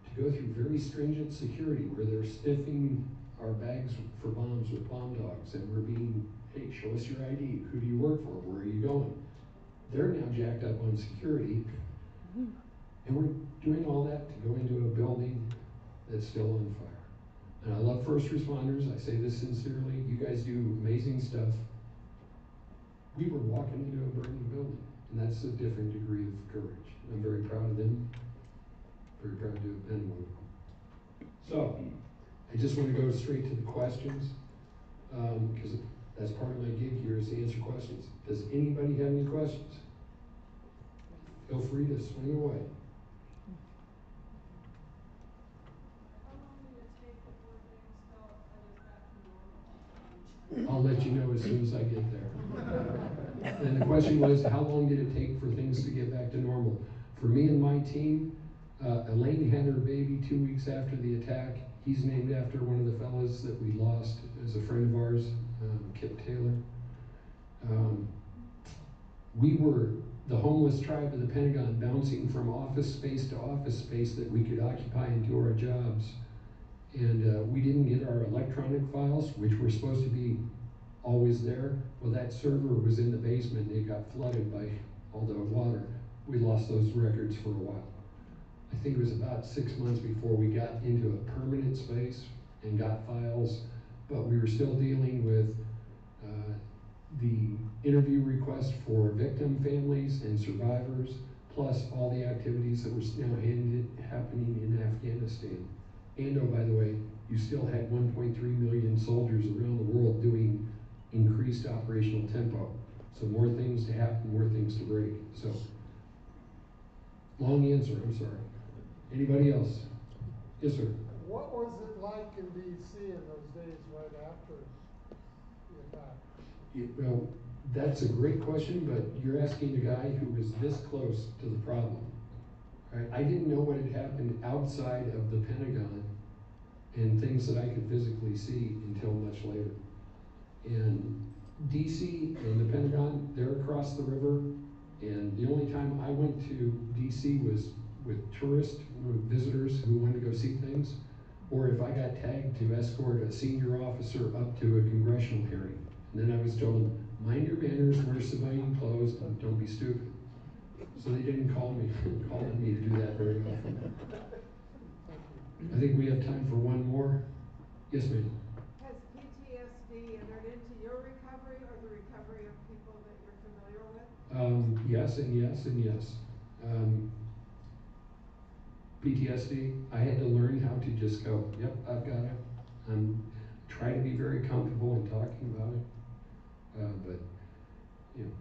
Speaker 10: to go through very stringent security where they're sniffing our bags for bombs with bomb dogs, and we're being, hey, show us your ID, who do you work for, where are you going? They're now jacked up on security, and we're doing all that to go into a building that's still on fire. And I love first responders, I say this sincerely, you guys do amazing stuff. We were walking into a burning building, and that's a different degree of courage. I'm very proud of them, very proud to have been one. So, I just want to go straight to the questions, because that's part of my gig here is to answer questions. Does anybody have any questions? Feel free to swing away. I'll let you know as soon as I get there. And the question was, how long did it take for things to get back to normal? For me and my team, Elaine had her baby 2 weeks after the attack. He's named after one of the fellows that we lost as a friend of ours, Kip Taylor. We were the homeless tribe of the Pentagon, bouncing from office space to office space that we could occupy and do our jobs. And we didn't get our electronic files, which were supposed to be always there. Well, that server was in the basement and it got flooded by all the water. We lost those records for a while. I think it was about 6 months before we got into a permanent space and got files, but we were still dealing with the interview requests for victim families and survivors, plus all the activities that were now happening in Afghanistan. And oh, by the way, you still had 1.3 million soldiers around the world doing increased operational tempo. So more things to happen, more things to break. So, long answer, I'm sorry. Anybody else? Yes, sir.
Speaker 12: What was it like in D.C. in those days right after the attack?
Speaker 10: Well, that's a great question, but you're asking a guy who was this close to the problem. Right? I didn't know what had happened outside of the Pentagon and things that I could physically see until much later. And DC and the Pentagon, they're across the river, and the only time I went to DC was with tourists, with visitors who wanted to go see things, or if I got tagged to escort a senior officer up to a congressional hearing. And then I was told, mind your manners, wear civilian clothes, and don't be stupid. So they didn't call me to do that very often. I think we have time for one more. Yes, ma'am.
Speaker 13: Has PTSD entered into your recovery or the recovery of people that you're familiar with?
Speaker 10: Yes and yes and yes. PTSD, I had to learn how to just go, yep, I've got it. Try to be very comfortable in talking about it. But, you know,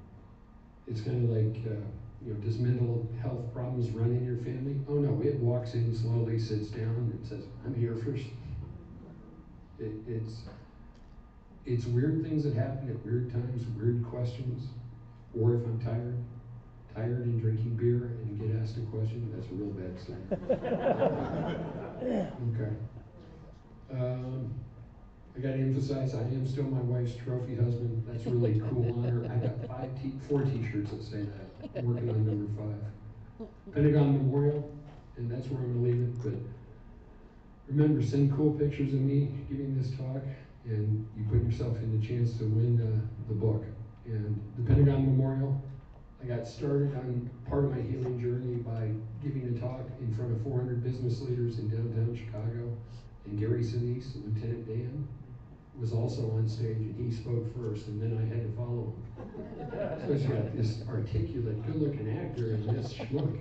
Speaker 10: it's kind of like, you know, does mental health problems run in your family? Oh no, it walks in slowly, sits down, and says, I'm here first. It's weird things that happen at weird times, weird questions, or if I'm tired and drinking beer and get asked a question, that's a real bad sign. Okay. I gotta emphasize, I am still my wife's trophy husband. That's a really cool honor. I got 4 t-shirts that say that. I'm working on number 5. Pentagon Memorial, and that's where I'm gonna leave it, but remember, send cool pictures of me giving this talk, and you put yourself in the chance to win the book. And the Pentagon Memorial, I got started on part of my healing journey by giving a talk in front of 400 business leaders in downtown Chicago. And Gary Sinise, Lieutenant Dan, was also on stage, and he spoke first, and then I had to follow him. So you got this articulate, good-looking actor and this schmuck.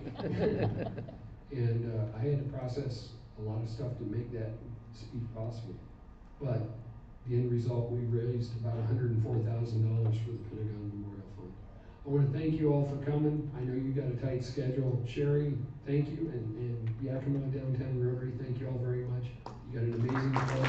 Speaker 10: And I had to process a lot of stuff to make that speech possible. But the end result, we raised about $104,000 for the Pentagon Memorial Fund. I want to thank you all for coming. I know you got a tight schedule. Sherry, thank you, and Yakima Downtown Rotary, thank you all very much. You got an amazing club.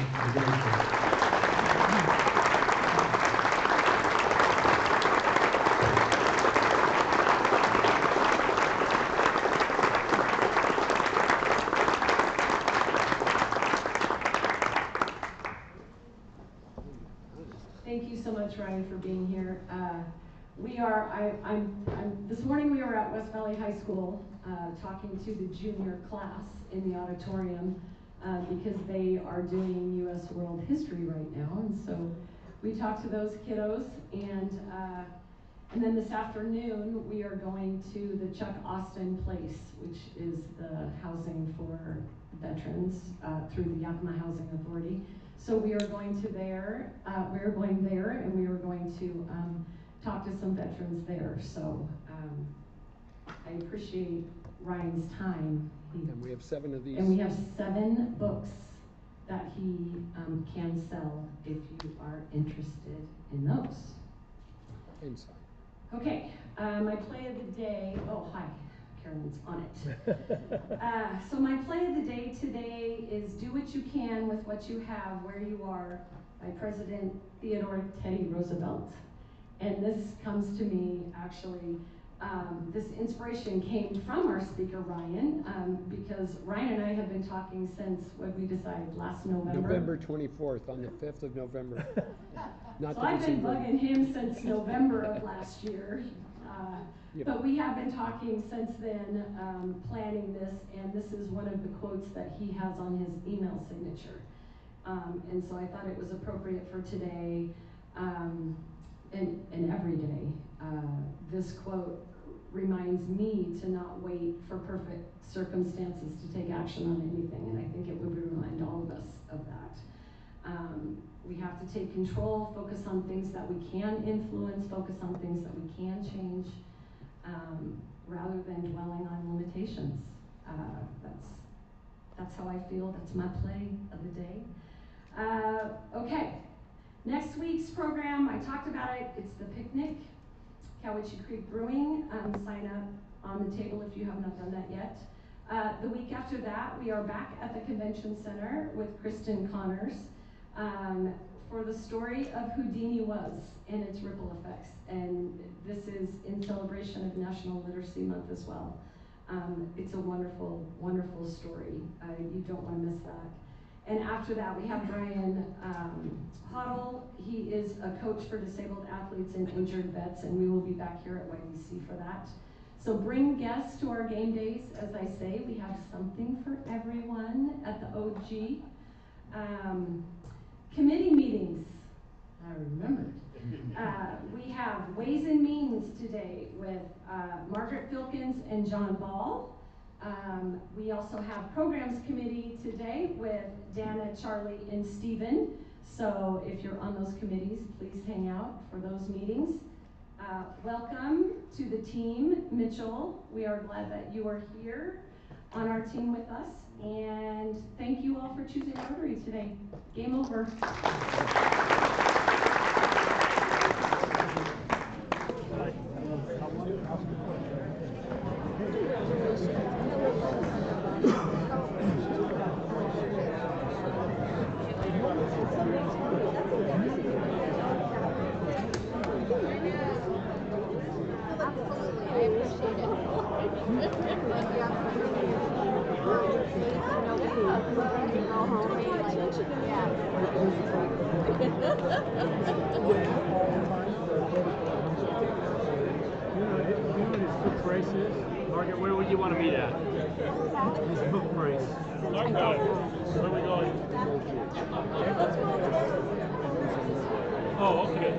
Speaker 14: Thank you so much, Ryan, for being here. This morning we were at West Valley High School talking to the junior class in the auditorium because they are doing U.S. World History right now. And so we talked to those kiddos, and then this afternoon we are going to the Chuck Austin Place, which is the housing for veterans through the Yakima Housing Authority. So we are going there, and we are going to talk to some veterans there. So I appreciate Ryan's time.
Speaker 10: And we have 7 of these.
Speaker 14: And we have 7 books that he can sell if you are interested in those.
Speaker 10: Inside.
Speaker 14: Okay, my play of the day, oh hi, Carolyn's on it. So my play of the day today is Do What You Can With What You Have, Where You Are, by President Theodore Teddy Roosevelt. And this comes to me, actually, this inspiration came from our speaker, Ryan, because Ryan and I have been talking since, what we decided, last November.
Speaker 10: November 24th, on the 5th of November. Not
Speaker 14: so I've been bugging him since November of last year.
Speaker 10: Yep.
Speaker 14: But we have been talking since then, planning this, and this is one of the quotes that he has on his email signature. And so I thought it was appropriate for today, and every day. This quote reminds me to not wait for perfect circumstances to take action on anything, and I think it would remind all of us of that. We have to take control, focus on things that we can influence, focus on things that we can change, rather than dwelling on limitations. That's how I feel. That's my play of the day. Okay, next week's program, I talked about it. It's the picnic, Cowiche Creek Brewing. Sign up on the table if you have not done that yet. The week after that, we are back at the Convention Center with Kristen Connors for the story of Houdini was and its ripple effects. And this is in celebration of National Literacy Month as well. It's a wonderful, wonderful story. You don't want to miss that. And after that, we have Brian Hoddle. He is a coach for disabled athletes and injured vets, and we will be back here at YDC for that. So bring guests to our game days. As I say, we have something for everyone at the OG. Committee meetings. I remembered. We have Ways and Means today with Margaret Filkins and John Ball. We also have Programs Committee today with Dana, Charlie, and Stephen. So if you're on those committees, please hang out for those meetings. Welcome to the team, Mitchell. We are glad that you are here on our team with us. And thank you all for choosing Rotary today. Game over.
Speaker 3: Margaret, where would you want to meet at? His book price. Margaret, where are we going? Oh, okay.